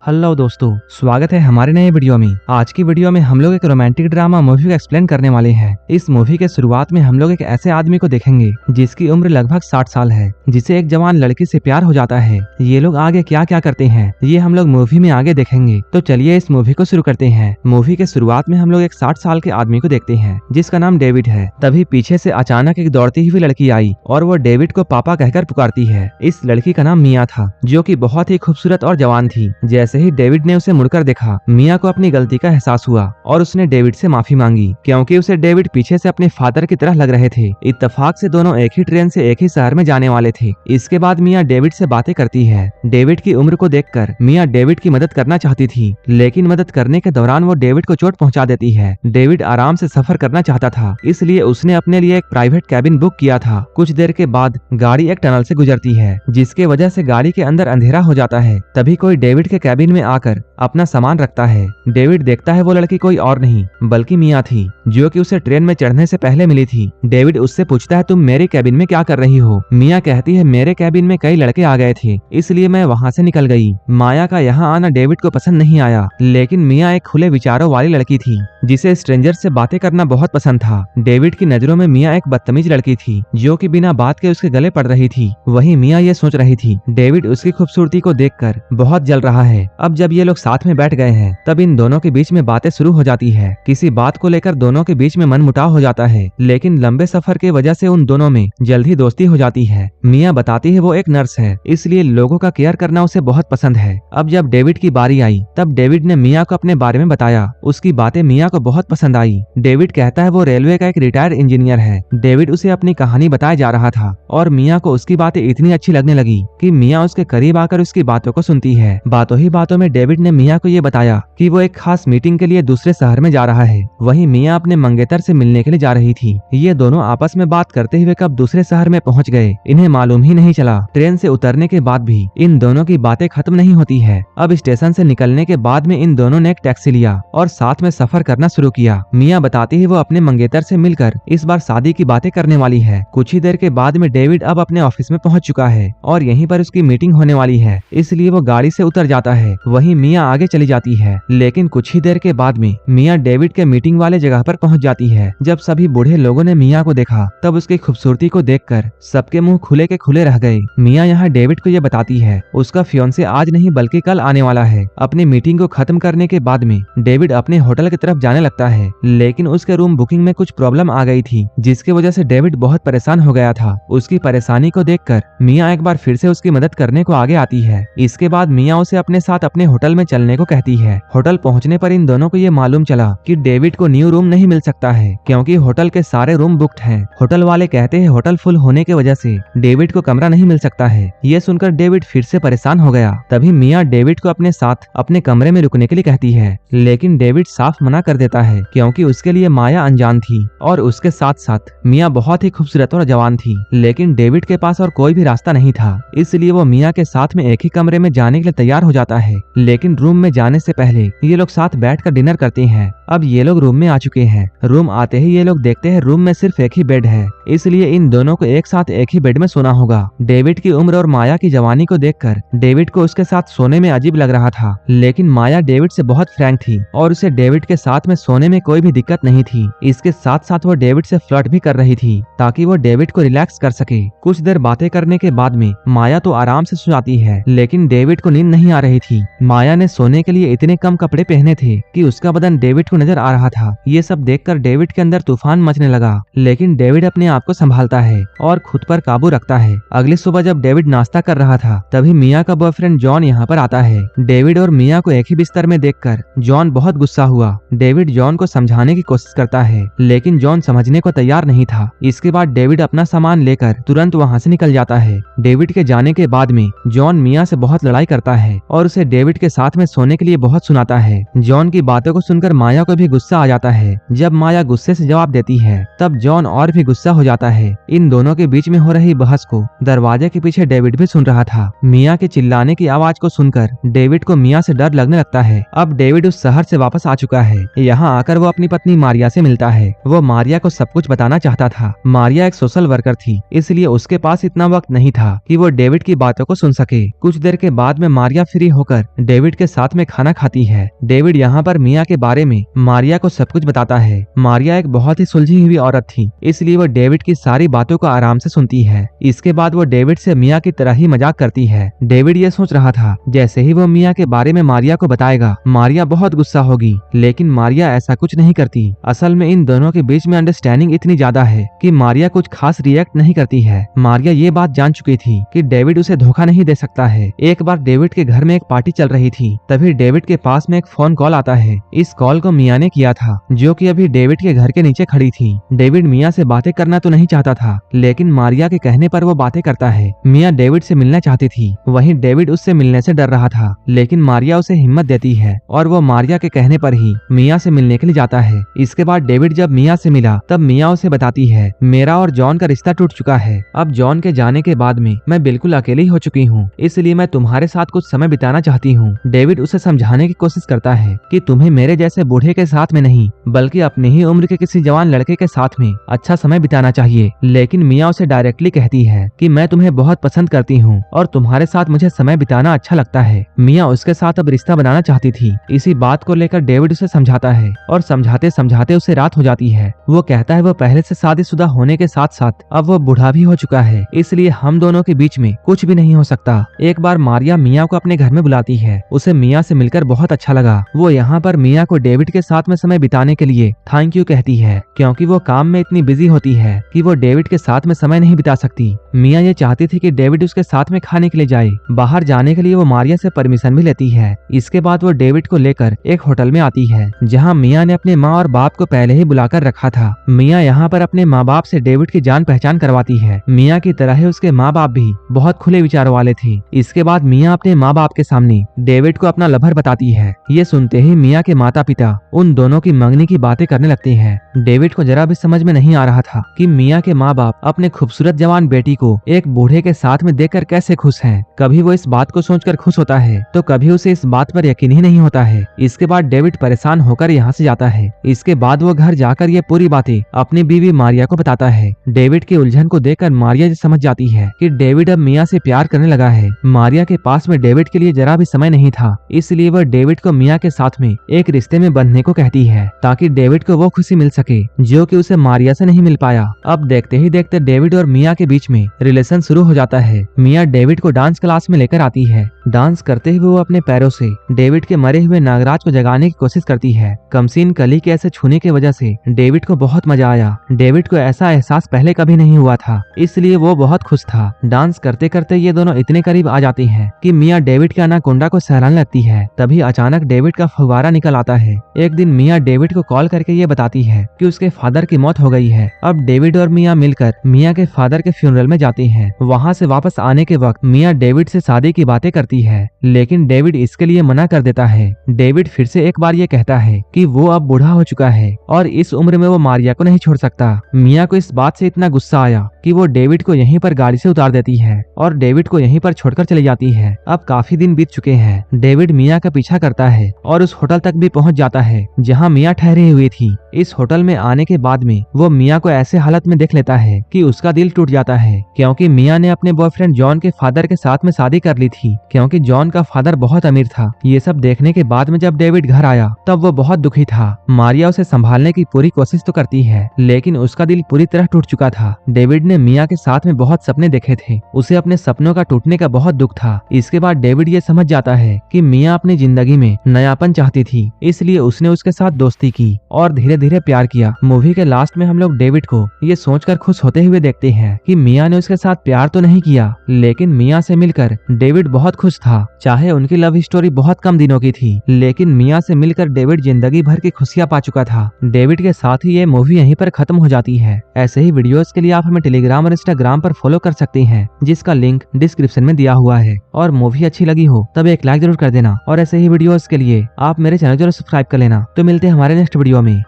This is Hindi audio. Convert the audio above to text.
हेलो दोस्तों, स्वागत है हमारे नए वीडियो में। आज की वीडियो में हम लोग एक रोमांटिक ड्रामा मूवी को एक्सप्लेन करने वाले हैं। इस मूवी के शुरुआत में हम लोग एक ऐसे आदमी को देखेंगे जिसकी उम्र लगभग 60 साल है, जिसे एक जवान लड़की से प्यार हो जाता है। ये लोग आगे क्या क्या करते हैं ये हम लोग मूवी में आगे देखेंगे। तो चलिए इस मूवी को शुरू करते हैं। मूवी के शुरुआत में हम लोग एक 60 साल के आदमी को देखते हैं जिसका नाम डेविड है। तभी पीछे से अचानक एक दौड़ती हुई लड़की आई और वो डेविड को पापा कहकर पुकारती है। इस लड़की का नाम मिया था, जो कि बहुत ही खूबसूरत और जवान थी। जैसे ही डेविड ने उसे मुड़कर देखा, मिया को अपनी गलती का एहसास हुआ और उसने डेविड से माफी मांगी, क्योंकि उसे डेविड पीछे से अपने फादर की तरह लग रहे थे। इत्तेफाक से दोनों एक ही ट्रेन से एक ही शहर में जाने वाले थे। इसके बाद मिया डेविड से बातें करती है। डेविड की उम्र को देखकर मिया डेविड की मदद करना चाहती थी, लेकिन मदद करने के दौरान वो डेविड को चोट पहुंचा देती है। डेविड आराम से सफर करना चाहता था, इसलिए उसने अपने लिए एक प्राइवेट कैबिन बुक किया था। कुछ देर के बाद गाड़ी एक टनल से गुजरती है, जिसके वजह से गाड़ी के अंदर अंधेरा हो जाता है। तभी कोई डेविड के कैबिन में आकर अपना सामान रखता है। डेविड देखता है वो लड़की कोई और नहीं बल्कि मिया थी, जो कि उसे ट्रेन में चढ़ने से पहले मिली थी। डेविड उससे पूछता है, तुम मेरे कैबिन में क्या कर रही हो? मिया कहती है, मेरे कैबिन में कई लड़के आ गए थे, इसलिए मैं वहाँ से निकल गई। माया का यहाँ आना डेविड को पसंद नहीं आया, लेकिन मिया एक खुले विचारों वाली लड़की थी जिसे स्ट्रेंजर से बातें करना बहुत पसंद था। डेविड की नजरों में मिया एक बदतमीज लड़की थी, जो कि बिना बात के उसके गले पड़ रही थी। वहीं मिया ये सोच रही थी, डेविड उसकी खूबसूरती को देखकर बहुत जल रहा है। अब जब ये लोग साथ में बैठ गए हैं, तब इन दोनों के बीच में बातें शुरू हो जाती है। किसी बात को लेकर दोनों के बीच में मनमुटाव हो जाता है, लेकिन लंबे सफर की वजह से उन दोनों में जल्द ही दोस्ती हो जाती है। मिया बताती है वो एक नर्स है, इसलिए लोगों का केयर करना उसे बहुत पसंद है। अब जब डेविड की बारी आई, तब डेविड ने मिया को अपने बारे में बताया। उसकी बातें मिया को बहुत पसंद आई। डेविड कहता है वो रेलवे का एक रिटायर्ड इंजीनियर है। डेविड उसे अपनी कहानी बताया जा रहा था और मिया को उसकी बातें इतनी अच्छी लगने लगी कि मिया उसके करीब आकर उसकी बातों को सुनती है। बातों ही बातों में डेविड ने मिया को ये बताया कि वो एक खास मीटिंग के लिए दूसरे शहर में जा रहा है। वहीं मिया अपने मंगेतर से मिलने के लिए जा रही थी। ये दोनों आपस में बात करते हुए कब दूसरे शहर में पहुंच गए, इन्हें मालूम ही नहीं चला। ट्रेन से उतरने के बाद भी इन दोनों की बातें खत्म नहीं होती है। अब स्टेशन से निकलने के बाद में इन दोनों ने एक टैक्सी लिया और साथ में सफर करना शुरू किया। मिया बताती है वो अपने मंगेतर से मिलकर इस बार शादी की बातें करने वाली है। कुछ ही देर के बाद में डेविड अब अपने ऑफिस में पहुंच चुका है और यहीं पर उसकी मीटिंग होने वाली है, इसलिए वो गाड़ी से उतर जाता है। वहीं मिया आगे चली जाती है, लेकिन कुछ ही देर के बाद में मिया डेविड के मीटिंग वाले जगह पर पहुंच जाती है। जब सभी बूढ़े लोगों ने मिया को देखा, तब उसकी खूबसूरती को देखकर सबके मुंह खुले के खुले रह गए। मिया यहाँ डेविड को ये बताती है उसका फियांसे आज नहीं बल्कि कल आने वाला है। अपनी मीटिंग को खत्म करने के बाद में डेविड अपने होटल की तरफ जाने लगता है, लेकिन उसके रूम बुकिंग में कुछ प्रॉब्लम आ गई थी, जिसकी वजह से डेविड बहुत परेशान हो गया था। उसकी परेशानी को देखकर मिया एक बार फिर से उसकी मदद करने को आगे आती है। इसके बाद मिया उसे अपने साथ अपने होटल में चलने को कहती है। होटल पहुंचने पर इन दोनों को ये मालूम चला कि डेविड को न्यू रूम नहीं मिल सकता है, क्योंकि होटल के सारे रूम बुक्ड हैं। होटल वाले कहते हैं होटल फुल होने की वजह से डेविड को कमरा नहीं मिल सकता है। ये सुनकर डेविड फिर से परेशान हो गया। तभी मिया डेविड को अपने साथ अपने कमरे में रुकने के लिए कहती है, लेकिन डेविड साफ मना कर देता है, क्योंकि उसके लिए माया अनजान थी और उसके साथ साथ मिया बहुत ही खूबसूरत और जवान थी। लेकिन डेविड के पास और कोई भी रास्ता नहीं था, इसलिए वो मिया के साथ में एक ही कमरे में जाने के लिए तैयार हो जाता है। लेकिन रूम में जाने से पहले ये लोग साथ बैठकर डिनर करते हैं। अब ये लोग रूम में आ चुके हैं। रूम आते ही ये लोग देखते हैं रूम में सिर्फ एक ही बेड है, इसलिए इन दोनों को एक साथ एक ही बेड में सोना होगा। डेविड की उम्र और माया की जवानी को देखकर डेविड को उसके साथ सोने में अजीब लग रहा था, लेकिन माया डेविड से बहुत फ्रैंक थी और उसे डेविड के साथ में सोने में कोई भी दिक्कत नहीं थी। इसके साथ साथ वो डेविड से फ्लर्ट भी कर रही थी, ताकि वो डेविड को रिलैक्स कर सके। कुछ देर बातें करने के बाद में माया तो आराम से सो जाती है, लेकिन डेविड को नींद नहीं आ रही थी। माया ने सोने के लिए इतने कम कपड़े पहने थे कि उसका बदन डेविड को नजर आ रहा था। ये सब देखकर डेविड के अंदर तूफान मचने लगा, लेकिन डेविड अपने आप को संभालता है और खुद पर काबू रखता है। अगली सुबह जब डेविड नाश्ता कर रहा था, तभी मिया का बॉयफ्रेंड जॉन यहाँ पर आता है। डेविड और मिया को एक ही बिस्तर में देखकर जॉन बहुत गुस्सा हुआ। डेविड जॉन को समझाने की कोशिश करता है, लेकिन जॉन समझने को तैयार नहीं था। इसके बाद डेविड अपना सामान लेकर तुरंत वहाँ से निकल जाता है। डेविड के जाने के बाद में जॉन मिया से बहुत लड़ाई करता है और उसे डेविड के साथ में सोने के लिए बहुत सुनाता है। जॉन की बातों को सुनकर माया को भी गुस्सा आ जाता है। जब माया गुस्से से जवाब देती है, तब जॉन और भी गुस्सा हो जाता है। इन दोनों के बीच में हो रही बहस को दरवाजे के पीछे डेविड भी सुन रहा था। मिया के चिल्लाने की आवाज को सुनकर डेविड को मिया से डर लगने लगता है। अब डेविड उस शहर से वापस आ चुका है। यहाँ आकर वो अपनी पत्नी मारिया से मिलता है। वो मारिया को सब कुछ बताना चाहता था। मारिया एक सोशल वर्कर थी, इसलिए उसके पास इतना वक्त नहीं था कि वो डेविड की बातों को सुन सके। कुछ देर के बाद में मारिया फ्री होकर होकर डेविड के साथ में खाना खाती है। डेविड यहाँ पर मिया के बारे में मारिया को सब कुछ बताता है। मारिया एक बहुत ही सुलझी हुई औरत थी, इसलिए वो डेविड की सारी बातों को आराम से सुनती है। इसके बाद वो डेविड से मिया की तरह ही मजाक करती है। डेविड ये सोच रहा था जैसे ही वो मिया के बारे में मारिया को बताएगा मारिया बहुत गुस्सा होगी, लेकिन मारिया ऐसा कुछ नहीं करती। असल में इन दोनों के बीच में अंडरस्टैंडिंग इतनी ज्यादा है कि मारिया कुछ खास रिएक्ट नहीं करती है। मारिया ये बात जान चुकी थी कि डेविड उसे धोखा नहीं दे सकता है। एक बार डेविड के घर में एक पार्टी चल रही थी, तभी डेविड के पास में एक फोन कॉल आता है। इस कॉल को मिया ने किया था, जो कि अभी डेविड के घर के नीचे खड़ी थी। डेविड मिया से बातें करना तो नहीं चाहता था, लेकिन मारिया के कहने पर वो बातें करता है। मिया डेविड से मिलना चाहती थी, वहीं डेविड उससे मिलने से डर रहा था, लेकिन मारिया उसे हिम्मत देती है और वो मारिया के कहने पर ही मिया से मिलने के लिए जाता है। इसके बाद डेविड जब मिया से मिला तब मिया उसे बताती है मेरा और जॉन का रिश्ता टूट चुका है। अब जॉन के जाने के बाद में मैं बिल्कुल अकेली हो चुकी हूँ, इसलिए मैं तुम्हारे साथ कुछ समय बिताना चाहती हूँ। डेविड उसे समझाने की कोशिश करता है कि तुम्हें मेरे जैसे बूढ़े के साथ में नहीं बल्कि अपनी ही उम्र के किसी जवान लड़के के साथ में अच्छा समय बिताना चाहिए। लेकिन मिया उसे डायरेक्टली कहती है कि मैं तुम्हें बहुत पसंद करती हूँ और तुम्हारे साथ मुझे समय बिताना अच्छा लगता है। मिया उसके साथ अब रिश्ता बनाना चाहती थी। इसी बात को लेकर डेविड उसे समझाता है और समझाते समझाते उसे रात हो जाती है। वो कहता है वो पहले से शादीशुदा होने के साथ साथ अब वो बूढ़ा भी हो चुका है, इसलिए हम दोनों के बीच में कुछ भी नहीं हो सकता। एक बार मारिया मिया को अपने घर में बुलाती है। उसे मिया से मिलकर बहुत अच्छा लगा। वो यहाँ पर मिया को डेविड के साथ में समय बिताने के लिए थैंक यू कहती है, क्योंकि वो काम में इतनी बिजी होती है कि वो डेविड के साथ में समय नहीं बिता सकती। मिया ये चाहती थी कि डेविड उसके साथ में खाने के लिए जाए। बाहर जाने के लिए वो मारिया से परमिशन भी लेती है। इसके बाद वो डेविड को लेकर एक होटल में आती है, जहाँ मिया ने अपने माँ और बाप को पहले ही बुलाकर रखा था। मिया यहाँ पर अपने माँ बाप से डेविड की जान पहचान करवाती है। मिया की तरह ही उसके माँ बाप भी बहुत खुले विचारों वाले थे। इसके बाद मिया अपने माँ बाप के सामने डेविड को अपना लवर बताती है। ये सुनते ही मिया के माता पिता उन दोनों की मंगनी की बातें करने लगते हैं। डेविड को जरा भी समझ में नहीं आ रहा था कि मिया के माँ बाप अपने खूबसूरत जवान बेटी को एक बूढ़े के साथ में देखकर कैसे खुश हैं। कभी वो इस बात को सोचकर खुश होता है तो कभी उसे इस बात पर यकीन ही नहीं होता है। इसके बाद डेविड परेशान होकर यहाँ से जाता है। इसके बाद वो घर जाकर ये पूरी बातें अपनी बीवी मारिया को बताता है। डेविड की उलझन को देखकर मारिया समझ जाती है कि डेविड अब मिया से प्यार करने लगा है। मारिया के पास में डेविड के लिए जरा भी समय नहीं था, इसलिए वह डेविड को मिया के साथ में एक रिश्ते में बंधने को कहती है, ताकि डेविड को वो खुशी मिल सके जो कि उसे मारिया से नहीं मिल पाया। अब देखते ही देखते डेविड और मिया के बीच में रिलेशन शुरू हो जाता है। मिया डेविड को डांस क्लास में लेकर आती है। डांस करते हुए वो अपने पैरों से डेविड के मरे हुए नागराज को जगाने की कोशिश करती है। कमसीन कली के ऐसे छूने की वजह से डेविड को बहुत मजा आया। डेविड को ऐसा एहसास पहले कभी नहीं हुआ था, इसलिए वो बहुत खुश था। डांस करते करते ये दोनों इतने करीब आ जाते हैं कि मिया डेविड के अनाकोंडा को सहलाने लगती है। तभी अचानक डेविड का फव्वारा निकल आता है। एक दिन मिया डेविड को कॉल करके ये बताती है कि उसके फादर की मौत हो गई है। अब डेविड और मिया मिलकर मिया के फादर के फ्यूनरल में जाते हैं। वहाँ से वापस आने के वक्त मिया डेविड से शादी की बातें करती है, लेकिन डेविड इसके लिए मना कर देता है। डेविड फिर से एक बार ये कहता है कि वो अब बूढ़ा हो चुका है और इस उम्र में वो मारिया को नहीं छोड़ सकता। मिया को इस बात से इतना गुस्सा आया कि वो डेविड को यहीं पर गाड़ी से उतार देती है और डेविड को यहीं पर छोड़कर चली जाती है। अब काफी दिन बीत चुके हैं। डेविड मिया का पीछा करता है और उस होटल तक भी पहुंच जाता है जहां मिया ठहरी हुई थी। इस होटल में आने के बाद में वो मिया को ऐसे हालत में देख लेता है कि उसका दिल टूट जाता है, क्योंकि मिया ने अपने बॉयफ्रेंड जॉन के फादर के साथ में शादी कर ली थी, क्योंकि जॉन का फादर बहुत अमीर था। ये सब देखने के बाद में जब डेविड घर आया तब वो बहुत दुखी था। मारिया उसे संभालने की पूरी कोशिश तो करती है, लेकिन उसका दिल पूरी तरह टूट चुका था। डेविड ने मिया के साथ में बहुत सपने देखे थे, उसे अपने सपनों का टूटने का बहुत दुख था। इसके बाद डेविड ये समझ जाता है कि मिया अपनी जिंदगी में नयापन चाहती थी, इसलिए उसने उसके साथ दोस्ती की और धीरे धीरे प्यार किया। मूवी के लास्ट में हम लोग डेविड को ये सोचकर खुश होते हुए देखते हैं कि मिया ने उसके साथ प्यार तो नहीं किया, लेकिन मिया से मिलकर डेविड बहुत खुश था। चाहे उनकी लव स्टोरी बहुत कम दिनों की थी, लेकिन मिया से मिलकर डेविड जिंदगी भर की खुशियां पा चुका था। डेविड के साथ ही ये मूवी यहीं पर खत्म हो जाती है। ऐसे ही वीडियोस के लिए आप हमें टेलीग्राम और इंस्टाग्राम पर फॉलो कर सकते हैं, जिसका लिंक डिस्क्रिप्शन में दिया हुआ है। और मूवी अच्छी लगी हो तब एक लाइक जरूर कर देना, और ऐसे ही वीडियोस के लिए आप मेरे चैनल जरूर सब्सक्राइब कर लेना। तो मिलते हैं हमारे नेक्स्ट वीडियो में।